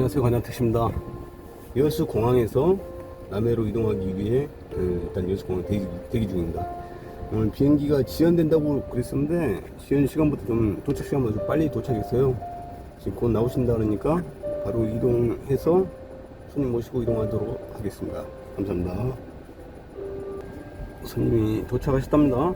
안녕하세요, 관장택시입니다. 여수 공항에서 남해로 이동하기 위해 일단 여수 공항 대기 중입니다. 오늘 비행기가 지연된다고 그랬었는데 지연 시간보다 좀 도착 시간보다 좀 빨리 도착했어요. 지금 곧 나오신다 그러니까 바로 이동해서 손님 모시고 이동하도록 하겠습니다. 감사합니다. 손님이 도착하셨답니다.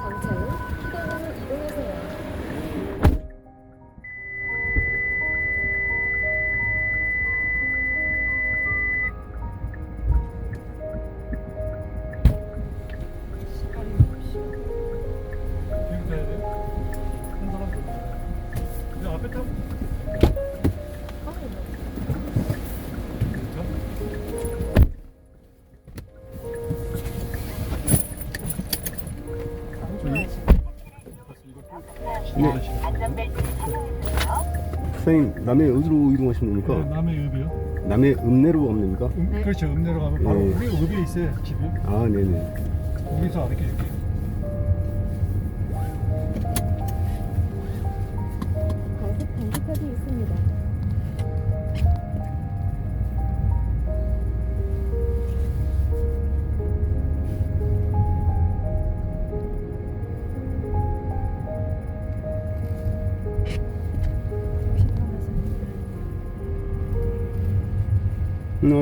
잠차 후 희곡으로 이동하세요. 비행기 타야 돼? 한 사람 그냥 앞에 타고 선생님, 남해 어디로 이동하시는 겁니까? 남해 읍이요? 남해 읍내로 가면 됩니까? 그렇죠. 읍내로 가면 바로 네. 우리 읍에 있어요 집이. 아, 네네. 거기서 알게 줄게요. 과속 단속하고 있습니다.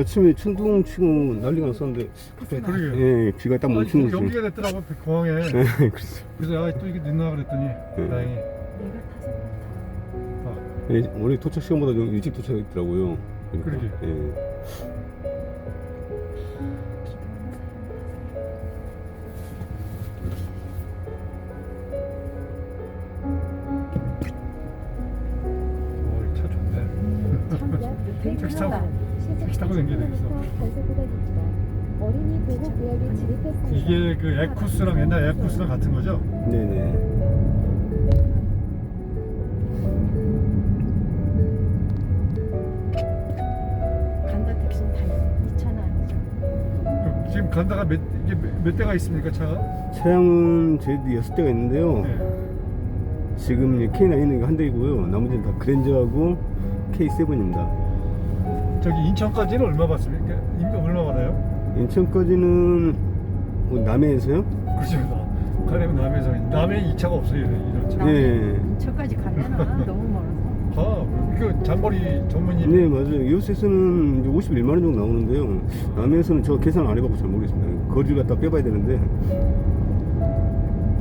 아침에 천둥 치고 난리가 났었는데 갑자기 그러게요. 예, 비가 딱 멈추는 거지. 연기가 됐더라고 그 공항에. 네, 그래서 그래서 야 또 이게 늦나 그랬더니 다행히. 예, 원래 도착 시간보다 좀 일찍 도착했더라고요. 그러게. 예. 차 좋네. 택시 타고 다니게 되겠어. 단속구간입니다. 어린이 보호 구역에 진입했습니다. 이게 그 에쿠스랑 옛날 에쿠스랑 같은 거죠? 네네. 간다 택시는 다 2,000원 아니죠? 그럼 지금 간다가 이게 몇 대가 있습니까 차가? 차량은 저희도 6대가 있는데요. 네. 지금 K9은 한 대이고요. 나머지는 다 그랜저하고 K7입니다. 저기 인천까지는 얼마 받습니까? 얼마 받아요? 인천까지는 남해에서요? 그렇죠. 가려면 남해에서 남해 2차가 없어요 이런 차. 예. 인천까지 가려나 너무 멀어서. 그 장거리 전문님. 네, 맞아요. 여수에서는 이제 51만 원 정도 나오는데요. 남해에서는 저 계산 안 해봤고 잘 모르겠습니다. 거리를 갖다 빼봐야 되는데.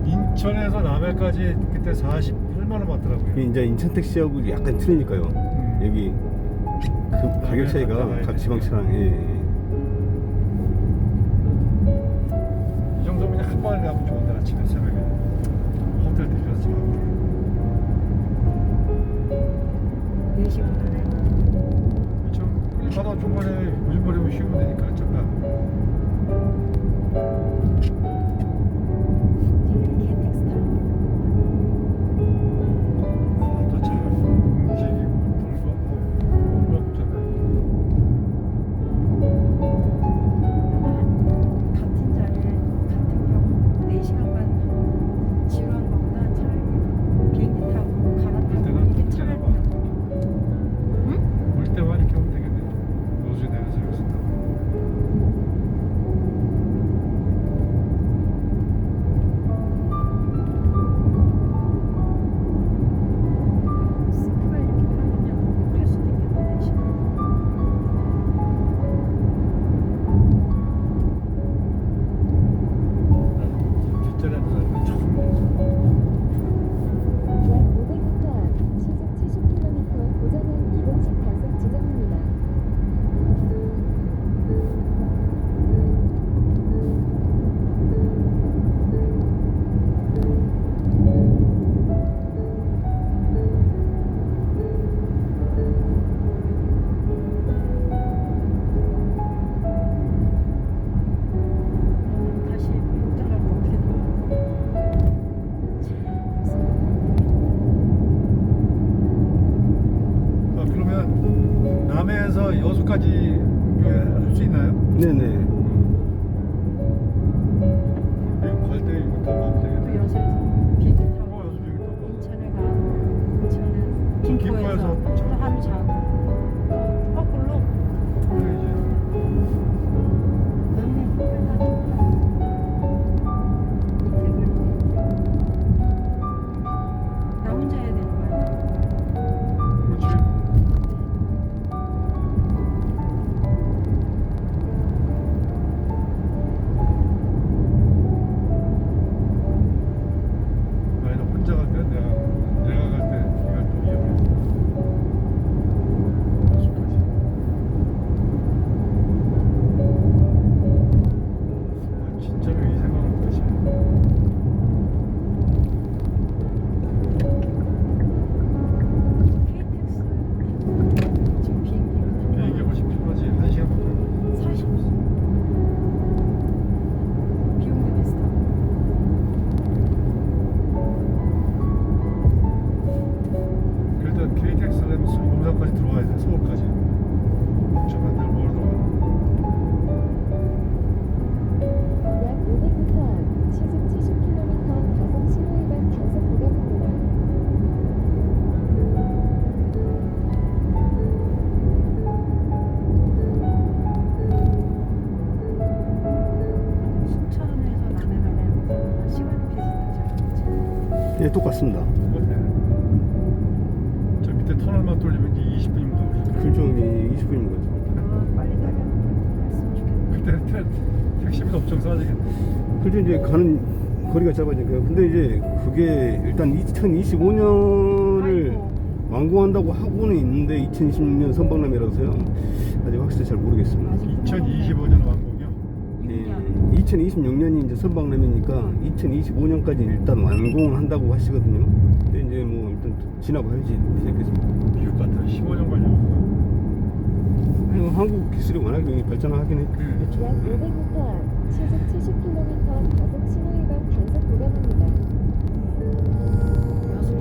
인천에서 남해까지 그때 48만 원 받더라고요. 이게 이제 인천 택시하고 약간 틀리니까요. 여기 그 가격 차이가 각 지방차랑 이 정도면 그냥 한 번에 가면 좋은데 아침에 새벽에 호텔 들려서 좀 4시간 가네. 그렇죠. 가다가 중간에 우유머리면 쉬면 되니까 잠깐. KTX 타고. 또 잘 움직이고 돌고. 예, 똑같습니다. 저 밑에 터널만 뚫리면 이제 20분이면 가버리죠. 그쪽 20분인 거죠. 아, 빨리 달렸으면 좋겠다. 그때 택시비도 엄청 싸지겠네. 그래서 이제 가는 거리가 짧아지니까요. 근데 이제 그게 일단 2025년을 아이고. 완공한다고 하고는 있는데 2026년 선박람회라서요. 아직 확실히 잘 모르겠습니다. 아직 2025년 완공이요. 6년. 2026년이 이제 선박람회니까 2025년까지 일단 완공을 한다고 하시거든요. 근데 이제 뭐 일단 지나봐야지 되겠습니다. 미국 같은 15년 걸려. 한국 기술이 워낙 발전하긴 했죠. 약 500m 앞 시속 70km 과속 신호위반 단속 구간입니다. 여수를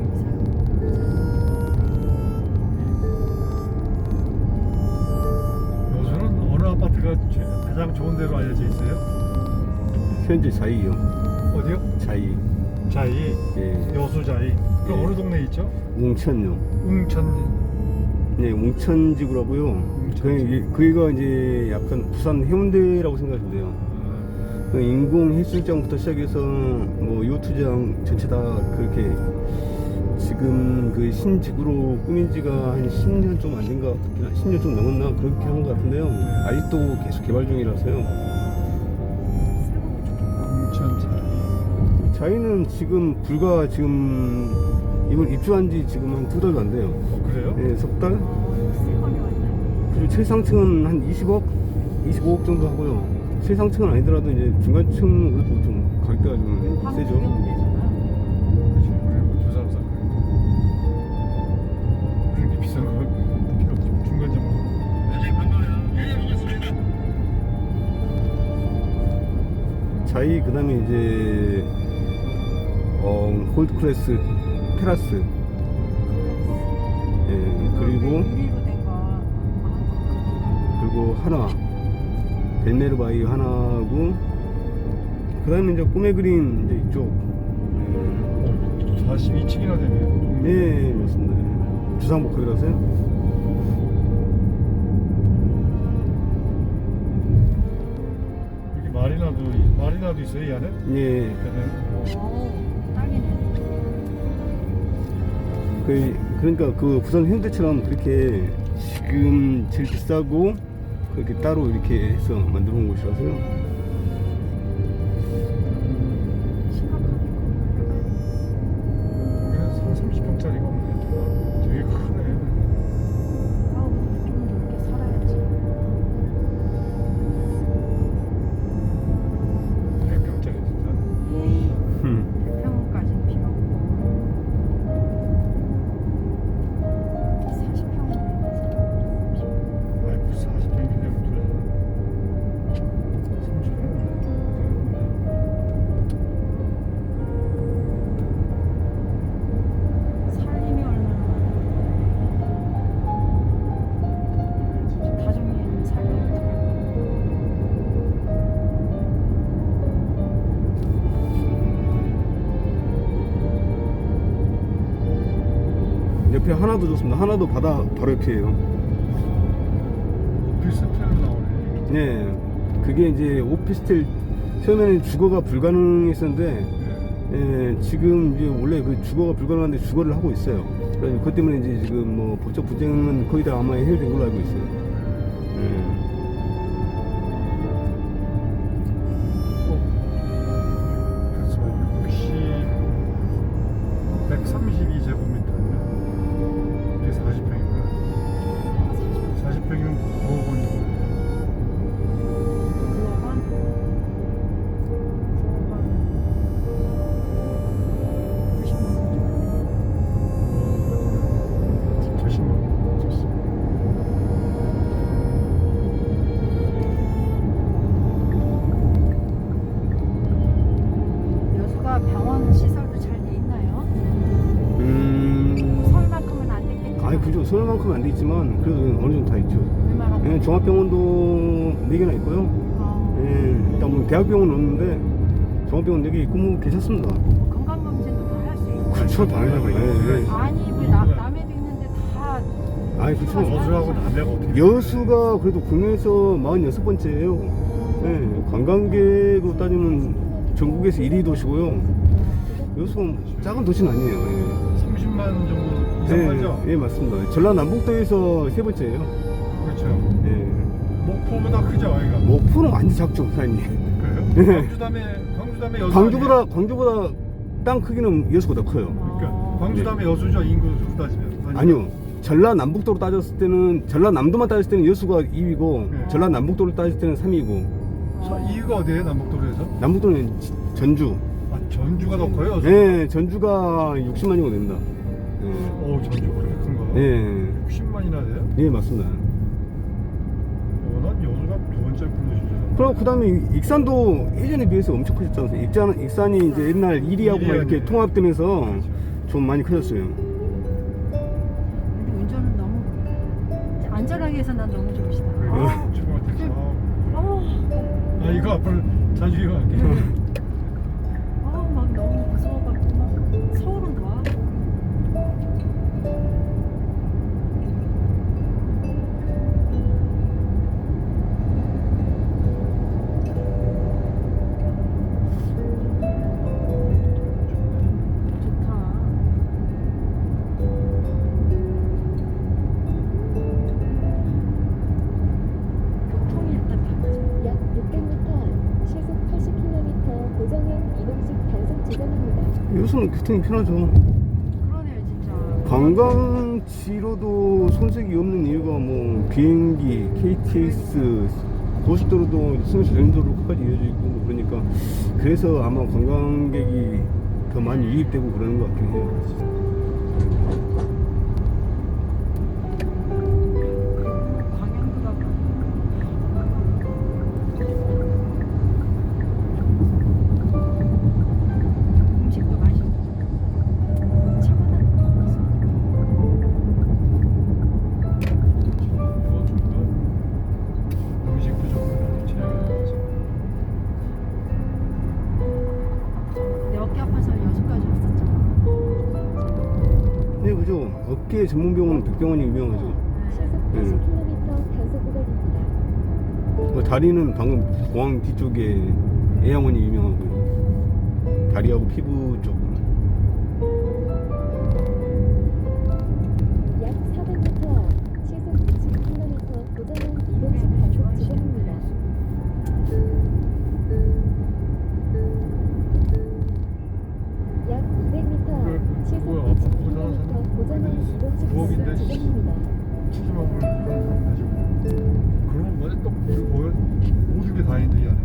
여수는 어느 아파트가 가장 좋은 데로 알려져 있어요? 현재 자이요. 어디요? 자이. 자이. 예. 여수 자이. 그 예. 어느 동네에 있죠? 웅천요. 웅천. 네, 웅천지구라고요. 거기가 이제 약간 부산 해운대라고 생각하시면 돼요. 그 인공 해수욕장부터 시작해서 뭐 요트장 전체 다 그렇게 지금 그 신지구로 꾸민 지가 한 10년 좀 안 된 것 같긴 한 10년 좀 넘었나 그렇게 한 것 같은데요. 아직도 계속 개발 중이라서요. 웅천 자이. 저희는 지금 불과 지금 이번 입주한 지 지금 한 2달도 안 돼요. 그래요? 네, 석 달? 세번이 왔다. 그리고 최상층은 한 20억, 25억 정도 하고요. 최상층은 아니더라도 이제 중간층 그래도 좀 가격대가 좀 한국 세죠. 비교면 되잖아. 그치. 그리고 조삼사. 그렇게 비싼 거 필요 없죠. 중간 정도. 자이 그다음에 이제 홀드 클래스 테라스 예 그리고 유리로 된 거. 그리고 하나 벨메르바이 하나하고 그다음에 이제 꿈의 그린 이제 이쪽 42층이나 되네요. 예 맞습니다. 주상복합이라서요. 여기 마리나도 있어요, 이 안에? 예 오, 딱이네. 그러니까 그 부산 현대처럼 그렇게 지금 제일 비싸고 그렇게 따로 이렇게 해서 만들어 놓은 곳이라서요. 여기는 30평짜리가 없네. 되게 크네. 아, 우리 좀 넓게 살아야지. 100평짜리 진짜. 100평까지는 필요 없고. 40평은 아이, 무슨 40평이면 그래. 30평. 살림이 얼마나 다정이는 살림이 어떡할 거야. 옆에 하나도 좋습니다. 하나도 바다 바로 옆이에요. 오피스텔 나오네. 네, 그게 이제 오피스텔 처음에는 주거가 불가능했었는데 네. 예, 지금 이제 원래 그 주거가 불가능한데 주거를 하고 있어요. 그래서 그것 때문에 이제 지금 뭐 법적 분쟁은 거의 다 아마 해결된 걸로 알고 있어요. 예. 그래서 132제곱미터면 이게 40평인가? 40평이면 9억 원 정도. 부엌은 90만 원 정도. 70만 원. 여수가 병원 시설도 잘 돼 있나요? 서울만큼은 안 됐겠지만 아니 그죠. 서울만큼은 안 돼 있지만 그래도 어느 정도 다 있죠. 얼마나 예, 종합병원도 4개나 있고요. 예, 일단 뭐 대학병원은 없는데 종합병원 4개 있고 뭐 괜찮습니다. 건강검진도 다 할 수 있고 그렇죠, 당연하죠. 예, 예. 아니 왜 남해도 있는데 다 아니 그렇죠. 여수하고 남해가 어떻게 여수가 그래도 국내에서 46번째예요. 예, 관광객으로 따지면 전국에서 1위 도시고요. 여수 작은 도시는 아니에요. 예. 30만 정도 이상 팔죠? 예, 맞습니다. 전라남북도에서 세 번째예요. 그렇죠. 예. 목포보다 크죠, 아이가. 목포는 완전 작죠, 사장님. 그래요? 광주 다음에 여수. 아니에요? 광주보다 땅 크기는 여수가 더 커요. 그러니까 광주 다음에 여수죠, 인구 수 따지면. 아니요. 전라남북도로 따졌을 때는 전라남도만 따졌을 때는 여수가 2위고 네. 전라남북도로 따졌을 때는 3위고 이유가 어디에요, 남북도로에서? 남북도는 전주. 아, 전주가 더 커요, 여수? 네, 전주가 60만 정도 된다. 예. 오, 전주 그렇게 큰 거. 네, 60만이나 돼요? 네 맞습니다. 난 여수가 두 번째 큰 도시죠. 그리고 그다음에 익산도 예전에 비해서 엄청 커졌잖아요. 익산이 이제 옛날 이리하고 막 이렇게 이리하네. 통합되면서 그렇죠. 좀 많이 커졌어요. 근데 운전은 너무 안전하게 해서 난 너무 좋으시다. 그래요? 초등학교 택시. 아, 이거 앞으로 자주 이용할게. 막 너무 무서워갖고 막 서울은 와. 좋다. 교통이 일단 다 맞아. 약 600m 앞 시속 80km 고정형 이동식 단속 지점입니다. 여수는 교통이 편하죠. 그러네요 진짜. 관광지로도 손색이 없는 이유가 뭐 비행기, KTX, 고속도로도 승용차 전용도로 끝까지 이어져 있고 그러니까 그래서 아마 관광객이 더 많이 유입되고 그러는 것 같긴 해요. 광양보다 음식도 맛있고 차보다 음식도 좋고 제약이 내 어깨 아파서 여수까지 왔었잖아. 네, 그죠. 어깨 전문 병원은 백병원이 유명하죠. 시속 80km 단속 구간입니다. 뭐 다리는 방금 공항 뒤쪽에 애양원이 유명하고요. 다리하고 피부 쪽은. 약 400m 앞 시속 60km 고정형 이동식 단속 지점입니다. 약 200m 앞 시속 뭐야, 60km 고정형 이동식 부엌인데, 단속 지점입니다. 치즈밥을 가지고. 그러면 뭐지 또 뭐야? 모든 게 다 있는데 이 안에.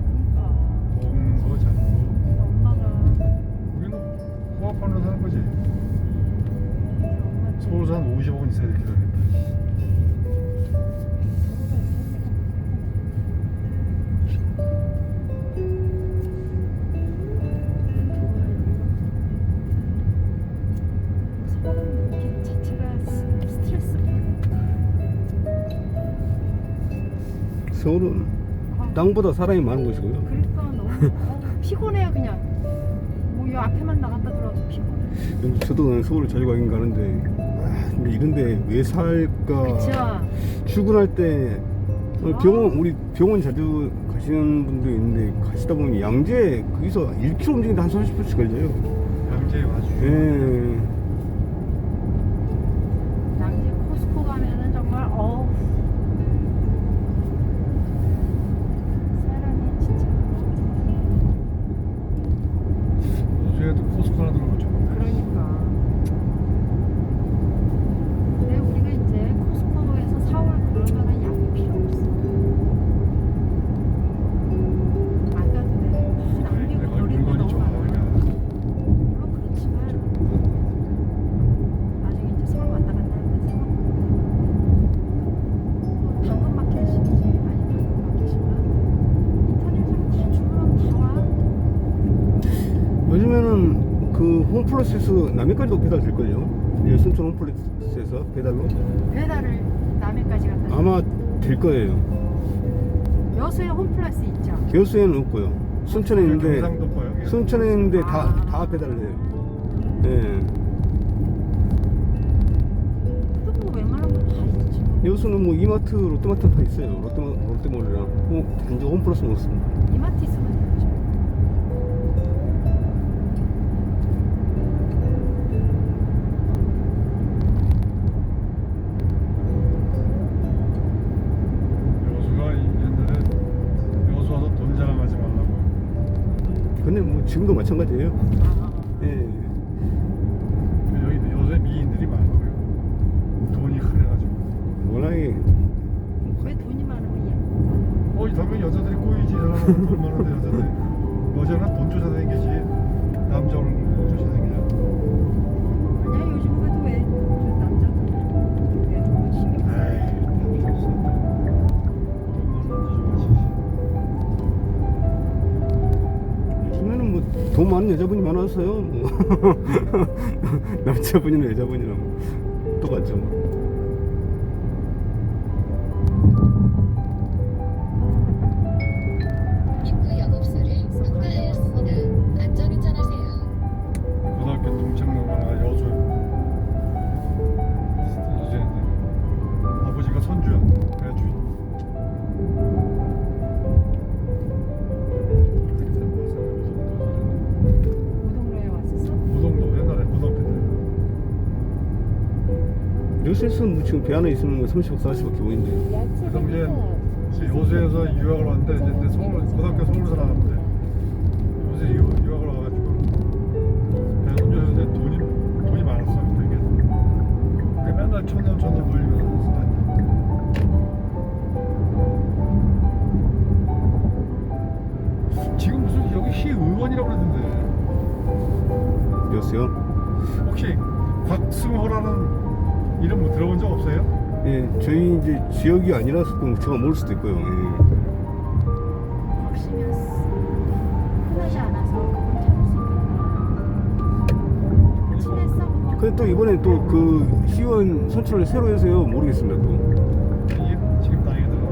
먹는 거, 자는 거. 엄마가 우리는 코앞하러 사는 거지. 엄마 서울서 한 50억은 있어야 돼 기다렸다. 서울은 이렇게 자체가 스트레스. 서울은 땅보다 사람이 많은 곳이고요. 그러니까 너무 피곤해요 그냥. 뭐 이 앞에만 나갔다 들어도 피곤해. 저도 서울 자주 가긴 가는데 근데 이런데 왜 살까? 그쵸? 출근할 때 우리 병원 자주 가시는 분도 있는데 가시다 보면 양재 거기서 1km 움직이는데 한 30분씩 걸려요. 양재 와주. 예. 양재 코스코 가면은 정말 사람이 진짜. 요새도 코스코 하나 들어오죠. 그러니까. 근데 우리가 이제 코스코에서 사올 그럴 만한 양이 필요 없어. 안 가도 돼. 남기고 내가 버리는 거 물건이 너무 좋아. 많아. 그냥. 물론 그렇지만 나중에 이제 서울 왔다 갔다 할 때 생각보다 뭐 당근 마켓이지 아니 당근 마켓인가 인터넷으로 다 주문하면 다 와. 요즘에는 그 홈플러스에서 남해까지도 배달될걸요. 예, 순천 홈플러스에서 배달로 배달을 남해까지 갖다 아마 될 거예요. 여수에 홈플러스 있죠. 여수에는 없고요. 순천에 있는데 경상도 거요. 순천에 있는데 다 아. 배달을 해요. 예. 또 뭐 웬만한 건 다 있지. 여수는 뭐 이마트, 롯데마트 다 있어요. 롯데몰이랑 단지 홈플러스는 없습니다. 이마트 있으면 되죠. 근데 뭐 지금도 마찬가지예요. 아, 예. 여기 요새 미인들이 많고요. 돈이 흔해가지고. 워낙에 왜 돈이 많으면 예뻐? 당연히 여자들이 꼬이지. 사람은 돈 많은데 여자들이. 여자는 돈 쫓아다니는 게지. 남자 얼굴 쫓아다니냐. 아니야 요즘 그래도 왜 남자들 왜 그거 신경 써? 에이, 다 필요 없어. 돈 많은 남자 좋아하지. 요즘에는 뭐 돈 많은 여자분이 많아서요. 뭐 남자분이나 여자분이나 뭐 똑같죠. 뭐. 입구 영업소를 통과하였습니다. 안전운전하세요. 고등학교 동창나무나 여수 여수였는데 아버지가 선주야. 배 주인. 고동로에 왔었어? 고동도 옛날에 고등학교 때. 여수에서 뭐 지금 배 안에 있으면 뭐 30억 40억 기본인데. 약 그럼 이제 700m 여수에서 유학을 왔는데 이제 서울 고등학교 서울에서 나왔는데 요새 유학을 와가지고 배운전해서 돈이 많았어 되게. 그 맨날 천원 돌리면서 다녔어. 지금 무슨 여기 시의원이라고 그러던데 여수요? 혹시 곽승호라는 이름 뭐 들어본 적 없어요? 예, 저희 이제 지역이 아니라서 좀 제가 모를 수도 있고요. 예. 곽시면 흔하지 않아서 그걸 찾을 수 있겠다. 친했어? 근데 또 이번에 또 그 시의원 선출을 새로 해서요. 모르겠습니다 또. 이게 지금 나이가 들어서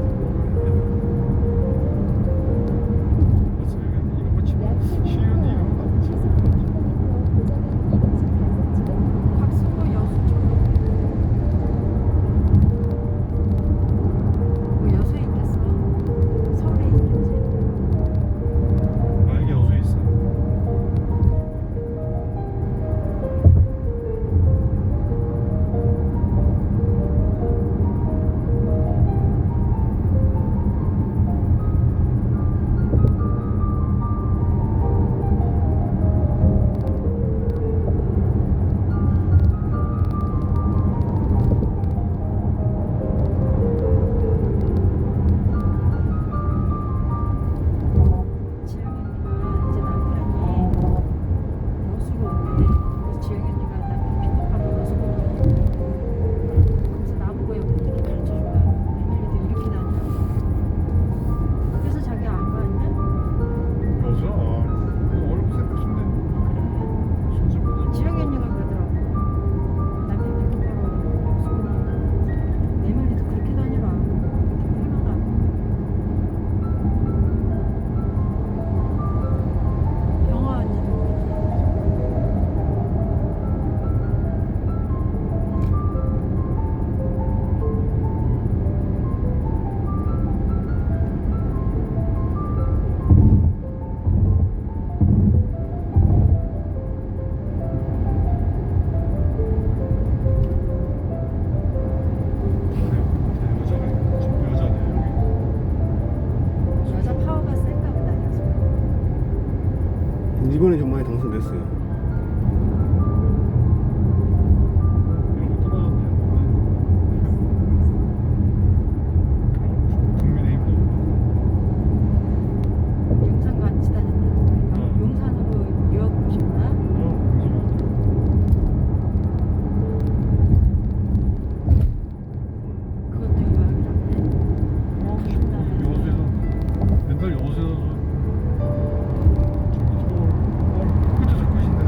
그래서 이거 뭐 지금 약 시의원 이름 700m 나오지. 시속 1km 고정형 이동식 단속 지점입니다. 곽수도 여수 쪽. 뭐 여수에 있겠어? 서울에 있겠지. 만약에 여수에 있어. 지영이가 이제 남편이 여수로 온대. 그래서 지영이가 남편 픽업하러 여수로 온대. 그래서 나보고 여기 이렇게 가르쳐준다. 에밀리도 이렇게 다니라고. 그래서 자기 안 봤냐? 여수? 얼굴 생겼는데 그런 손잡고 지영이 언니가 그러더라고. 남편 픽업하러 여수로 온다. 에밀리도 그렇게 다니라. 편하다고. 영화 언니도 여자가 전부 여자네 여자 파워가 센가 보다. 여수. 이번에 좀 많이 당선됐어요. 이런 것도 나왔네. 국민의힘도 용산 같이 다녔다는 거야. 용산으로 유학 오셨나? 그것도 유학이라네. 신나네. 여수에서 맨날 여수에서 저기 서울 끝에 저 끝인데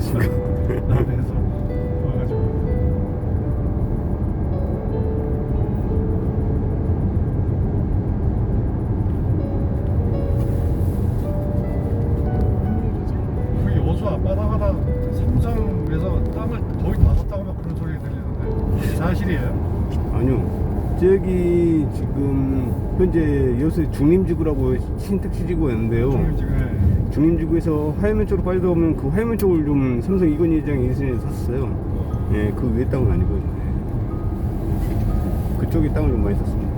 그렇습니까? 남해에서 와가지고 웬일이죠? 그 여수 앞바다가 삼성에서 땅을 거의 다 샀다고 막 그런 소리 들리는데 사실이에요? 아니요. 저기 지금 현재 여수 중림지구라고 신택시지구였는데요. 지금 중림지구에서 화해면 쪽으로 빠져나오면 그 화해면 쪽을 좀 삼성 이건희 회장이 예전에 샀어요. 예, 그 외 땅은 아니고요. 예. 그쪽에 땅을 좀 많이 샀습니다.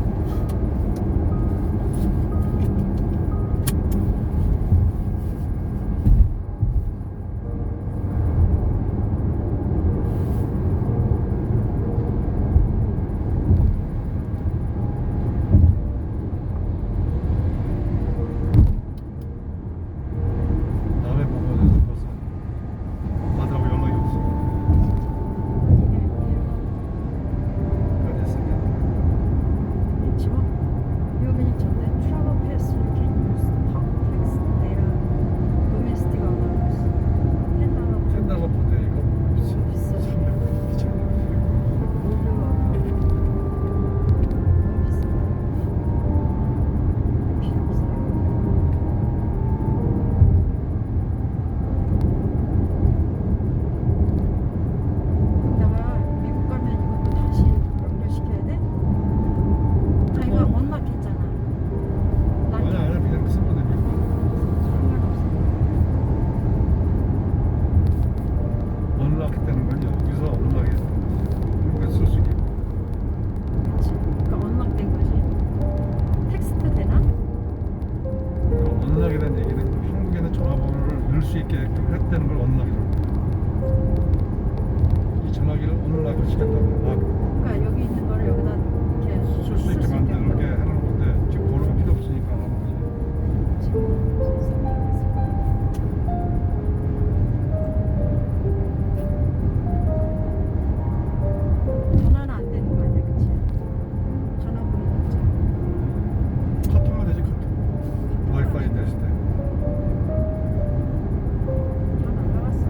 남해 부분에서 벌써 나들하고 연락이 없어. 됐습니다. 지금 여기는 전에 travel pass you can use talk text data domestic orders $10 $10 포대 이거 비싸. 300원 미쳤네. 너무 비싸. 필요 없어요. 내가 미국 가면 이것도 다시 연결시켜야 돼? 아 이거 언락했잖아. 아니 아니 그냥 쓰면 됩니다. 상관없어. 언락되는 건 여기서 언락이 이렇게 쓸 수 있게. 그렇지. 그러니까 언락된 거지. 텍스트 되나? 언락이라는 얘기는 한국에는 전화번호를 넣을 수 있게 했다는 걸 언락이라고. 이 전화기를 언락을 시켰다고 막 그러니까 여기 있는 거를 여기다 이렇게 쓸 수 있게 만들게 하는 건데 지금 번호가 필요 없으니까 하는 거지. 지금 설명했어. 전화는 안 되는 거 아니야, 그치? 전화번호 없잖아. 카톡만 되지 카톡. 와이파이 됐을 때. 다 날라갔어.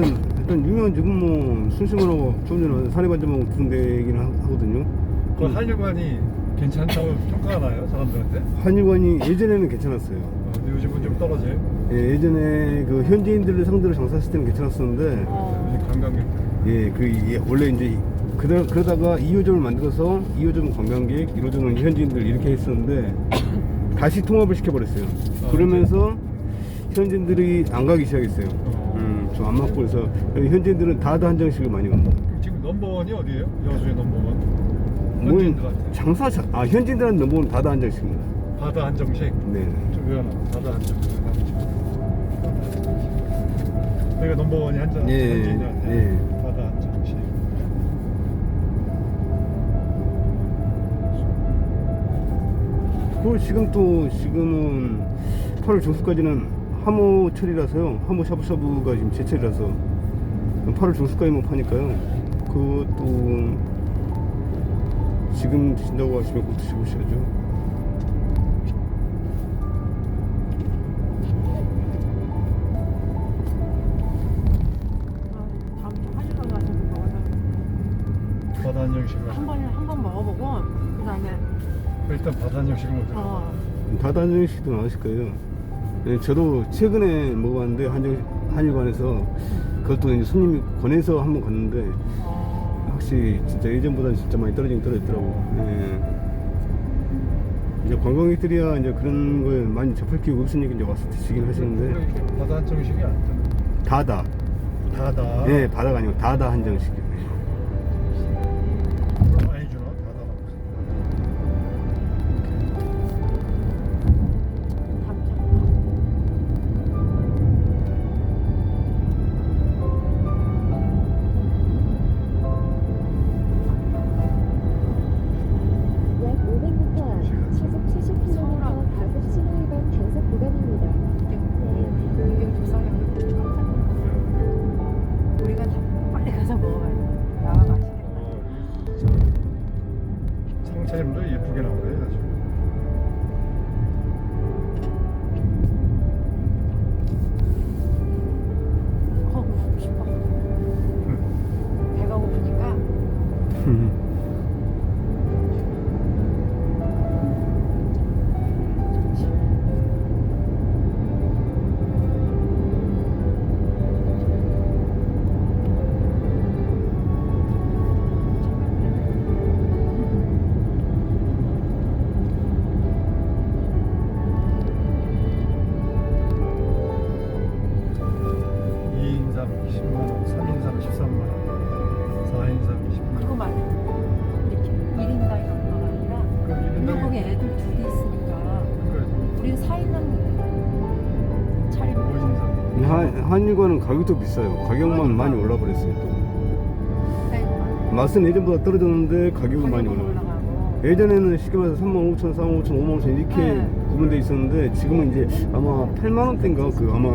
일단 유명한 지금 뭐 순심원하고 좀 전에 산해반점하고 구성되기는 하거든요. 그 한일관이 괜찮다고 평가가 나요 사람들한테? 한일관이 예전에는 괜찮았어요. 근데 요즘은 좀 떨어져요. 예, 예전에 그 현지인들을 상대로 장사했을 때는 괜찮았었는데, 요즘 관광객들. 예, 원래 이제 그러다가 2호점을 만들어서 2호점은 관광객, 1호점은 현지인들 이렇게 했었는데 다시 통합을 시켜버렸어요. 그러면서 현지인들이 안 가기 시작했어요. 좀 안 맞고 그래서 현지인들은 다다 한정식을 많이 갑니다. 그럼 지금 넘버원이 어디예요? 여수의 넘버원? 뭐 현지인들한테. 현지인들한테 넘버는 다다 한정식입니다. 바다 한정식. 네. 좀 왜 하나? 바다 한정식. 내가 넘버원이 한정. 예, 현지인들한테. 예. 바다 한정식. 그리고 지금은 8월 중순까지는 하모철이라서요. 하모 샤브샤브가 지금 제철이라서 8월 중순까지만 파니까요. 그것도 지금 드신다고 하시면 꼭 드셔보셔야죠. 다음에 한일관 가서 먹어서 바다 한정식을. 한번 먹어보고 그다음에 일단 바다 한정식을 먼저. 다다 한정식도 나오실 거예요. 예, 저도 최근에 먹어봤는데 한일관에서 그것도 이제 손님이 권해서 한번 갔는데 확실히 진짜 예전보다는 진짜 많이 떨어졌더라고. 예. 이제 관광객들이야 이제 그런 거에 많이 접할 기회가 없으니까 이제 와서 드시긴 하시는데 바다 한정식이 아니잖아. 다다. 다다. 예, 바다가 아니고 다다 한정식이에요. 많이 주나? 다다라고. 약 500m 앞 시속 70km 과속 신호 위반 단속 구간입니다. 이게 불쌍해. 우리가 다 빨리 가서 먹어야 돼. 나가 맛있겠다. 상차림도 예쁘게 나오네 아주. 먹고 싶어. 배가 고프니까 그거 말고 이렇게 1인당 얼마가 아니라 근데 거기 애들 둘이 있으니까 우린 4인당 차리면 한일관은 가격도 비싸요. 가격만 많이 올라버렸어요. 또 맛은 예전보다 떨어졌는데 가격은 많이 올라가요. 올라가고 예전에는 쉽게 말해서 35,000, 45,000, 55,000 이렇게 네. 구분돼 있었는데 지금은 이제 아마 8만 원대인가 그 아마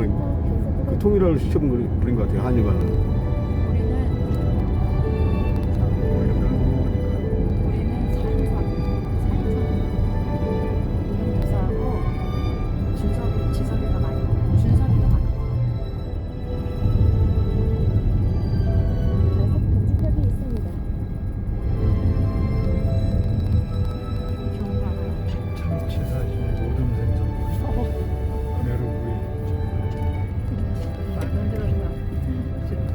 그 통일화를 시켜버린 것 같아요. 한일관은. 우리는 4인상 교사하고 지섭이가 많이 먹고 준섭이도 많이 먹고 과속 방지턱이 있습니다. 좋은 거 알아요. 참치 사시 모듬 생선 메로구이. 말도 들어주면 좋다.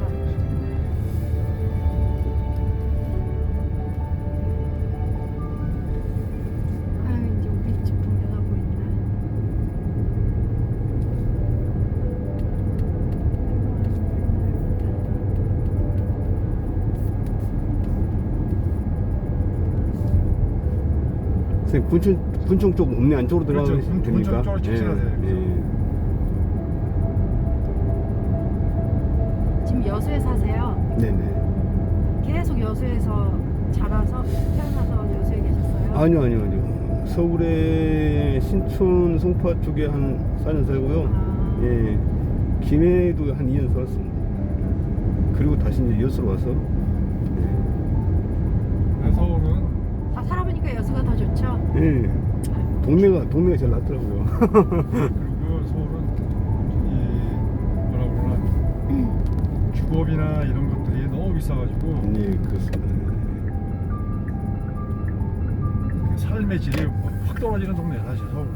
아유 이제 우리 집 동네가 보인다. 선생님 군청 쪽 읍내 안쪽으로 그렇죠. 들어가면 군청 됩니까? 쪽으로 직진하세요. 지금 여수에 사세요? 네네. 계속 여수에서 자라서 태어나서 여수에 계셨어요? 아니요. 서울의 신촌 송파 쪽에 한 4년 살고요. 아. 예. 김해도 한 2년 살았습니다. 그리고 다시 이제 여수로 와서 서울은 다 살아보니까 여수가 더 좋죠? 예. 동네가 제일 낫더라고요. 그리고 서울은 이 뭐라 그러나 주거비나 이런 것들이 너무 비싸가지고 예, 그렇습니다. 삶의 질이 확 떨어지는 동네야 사실 서울.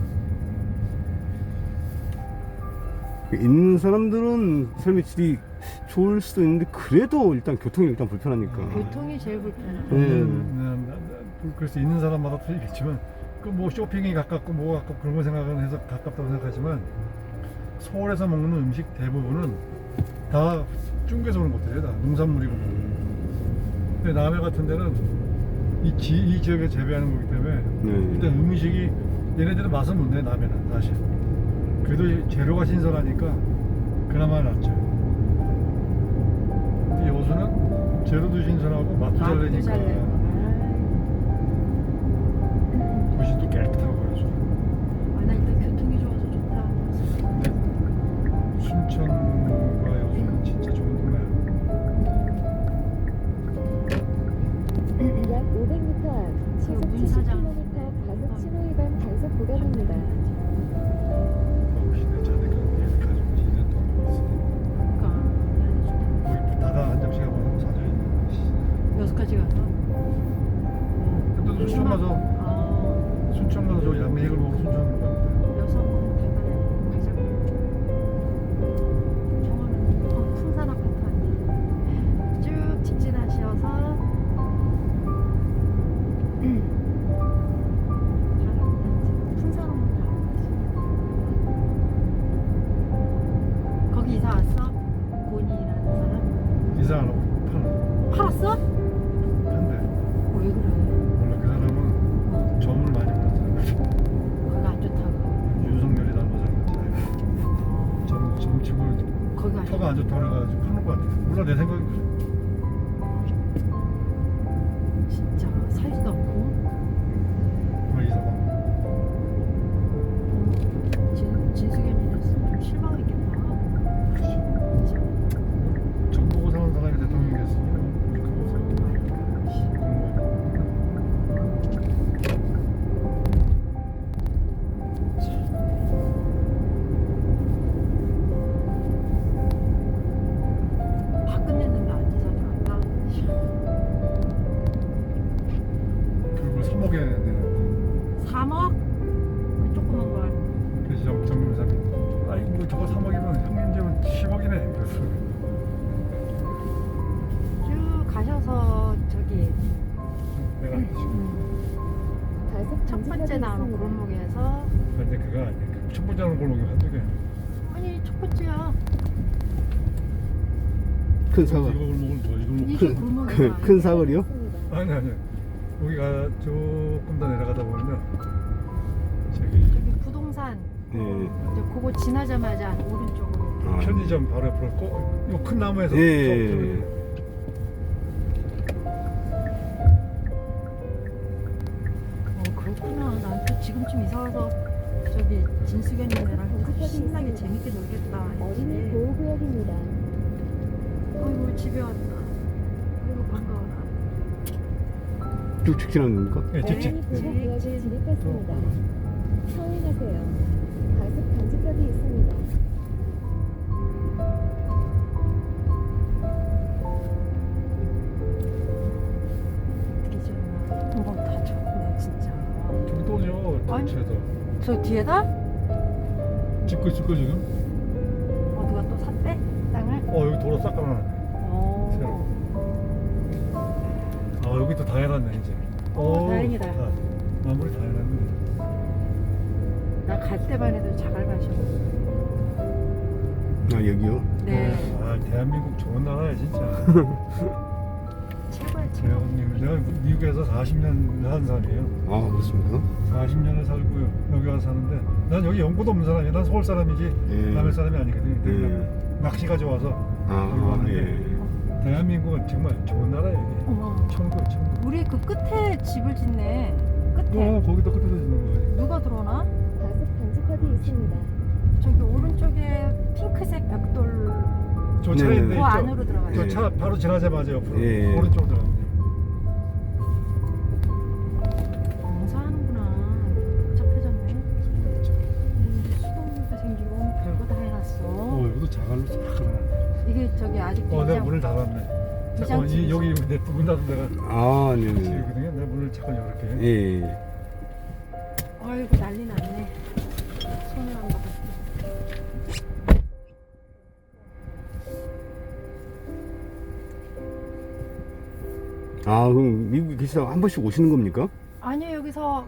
있는 사람들은 삶의 질이 좋을 수도 있는데 그래도 일단 교통이 일단 불편하니까. 교통이 제일 불편해. 그래서 있는 사람마다 틀리겠지만 그 뭐 쇼핑이 가깝고 뭐 가깝고 그런 거 생각은 해서 가깝다고 생각하지만 서울에서 먹는 음식 대부분은 다 중국에서 오는 것들이에요. 다 농산물이고. 근데 남해 같은 데는 이 지역에 재배하는 거기 때문에 네. 일단 음식이 얘네들은 맛은 못 내. 남해는 사실 그래도 재료가 신선하니까 그나마 낫죠. 근데 여수는 재료도 신선하고 맛도 잘 내니까 도시도 깨끗하고 그래서. 나 일단 교통이 좋아서 좋다. 근데 순천과 여수는 진짜 좋은 동네야. 약 500m 앞 시속 문사장. 70km 과속 신호 위반 단속 구간입니다. 혹시 내 자네가 얘를 가지고 2년 동안 먹었어. 그러니까 거기 다가 한 점씩 하고 사줘야 여수까지 가서. 근데 순천 가서 아, 순천 가서 저 양식을 먹으러 순천으로 가면 돼. 여수 한번 가자고. 저거는 풍산 아파트 아니에요. 쭉 직진하셔서 풍산으로 거기 이사 왔어? 고니라는 사람? 이사 안 하고 팔았어? 판대. 왜 그래? 원래 그 사람은 점을 많이 받았잖아. 거기가 안 좋다고. 윤석열이 닮아서 점치고 거기가 안 터가 안 좋다고 그래가지고 파는 것 같아. 몰라 내 생각이 그래. 진짜 살지도 않고. 그 이사가 진수견이는 좀 실망했겠다. 점 보고 사는 사람이 대통령이 됐으니까 그거 공무원. 다 끝냈는데 안 이사 들어왔다. 그리고 3억에 내는 3억? 그 조그만 걸. 그래서 정명사님 아이 뭐 저거 3억이면 형님 집은 10억이네 그래서 쭉 가셔서 저기 내가 과속 첫 번째 방지턱이 나오는 있습니다. 골목에서 근데 그거 아니야. 첫 번째 하는 골목이 한두 개. 아니 첫 번째야. 큰 이거 사과. 골목은 뭐 이거 골목. 이게 골목이야. 큰 사거리요? 아니 여기가 조금 더 내려가다 보면 저기 저기 부동산 예. 이제 그거 지나자마자 오른쪽으로. 아, 편의점 바로 옆으로 요 큰 나무에서 예. 그렇구나. 난 또 지금쯤 이사 와서 저기 진수견이네랑 신나게 재밌게 놀겠다. 어린이 했지. 보호구역입니다. 아이고 집에 왔다. 아이고 반가워라. 쭉 직진하는 겁니까? 예, 직진. 어린이 보호구역에 진입했습니다. 서행하세요. 과속 방지턱이 있습니다. 어떻게 좋나. 다 좋네 진짜. 저기 또죠. 아니. 전체에서 저 뒤에다? 찍고 있을 거 지금. 누가 또 샀대? 땅을? 여기 도로 싹 깔아놨네. 새로. 여기 또 다 해놨네 이제. 다행이다. 마무리 다 해놨네. 나 갈 때만 해도 자갈밭이고. 아, 여기요? 네. 대한민국 좋은 나라야 진짜. 최고야 최고. 내가 미국에서 40년 산 사람이에요. 아, 그렇습니까? 40년을 살고요. 여기 와서 사는데 난 여기 연고도 없는 사람이야. 난 서울 사람이지 예. 남해 사람이 아니거든. 예. 그냥 낚시가 좋아서 여기 아, 왔는데 예. 대한민국은 정말 좋은 나라예요. 어머. 천국. 우리 그 끝에 집을 짓네. 끝에. 거기도 끝에서 짓는 거야. 누가 들어오나? 과속 방지턱이 있습니다. 저기 오른쪽에 핑크색 벽돌 저 네, 차인데 네. 그 안으로 들어가요. 저 차 바로 지나자마자 옆으로 예. 오른쪽으로 들어가면 돼. 공사하는구나. 복잡해졌네. 수돗물도 생기고 별거 다 해놨어. 여기도 자갈로 싹 깔아놨네. 이게 저기 아직도 내가 이장 문을 닫았네. 잠깐만, 여기 내 문 닫은 데가 아, 네네. 집이거든요. 내가 문을 잠깐 열을게. 예. 아이고 난리 났네. 손을 안 받았어. 아, 그럼 미국에 계시다가 한 번씩 오시는 겁니까? 아니요 여기서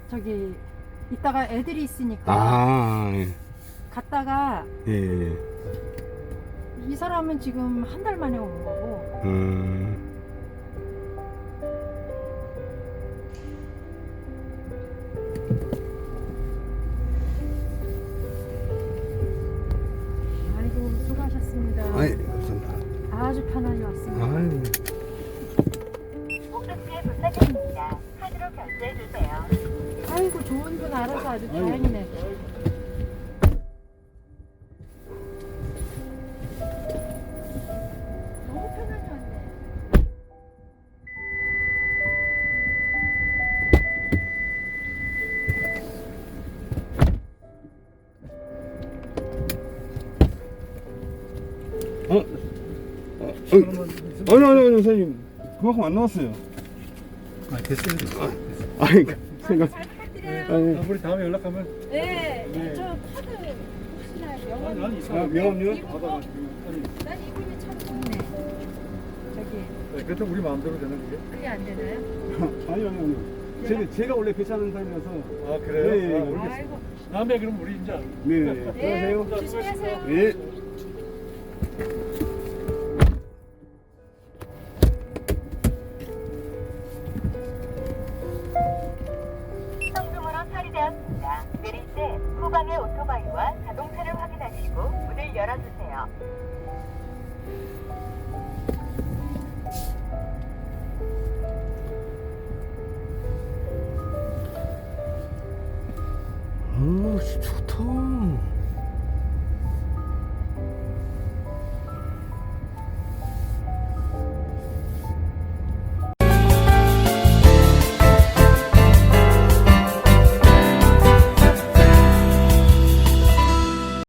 저기 이따가 애들이 있으니까 아, 예. 갔다가 예. 이 사람은 지금 한 달 만에 오는 거고 아이고 수고하셨습니다. 아이, 감사합니다. 아주 편안히 왔습니다. 아유. 목적지에 도착했습니다. 카드로 결제해 주세요. 아이고 좋은 분 알아서 아주 다행이네. 너무 편안히 왔네. 아니, 선생님. 그만큼 안 나왔어요. 됐어요. 아니, 생각. 잘 부탁드려요. 아니, 우리 다음에 연락하면. 네, 네. 저 카드 혹시나 명함 아니, 있어? 명함요? 이거 난 이분이 참 좋네. 저기 그래도 우리 마음대로 되는 게. 그게 안 되나요? 아니요. 제가 원래 괜찮은 사람이라서. 아, 그래요? 네. 아, 모르겠어. 아이고. 다음에 그럼 우리 이제. 네. 네, 안녕하세요. 조심하세요. 예. 성능으로 처리되었습니다. 내릴 때 후방의 오토바이와 자동차를 확인하시고 문을 열어주세요. 오, 좋다.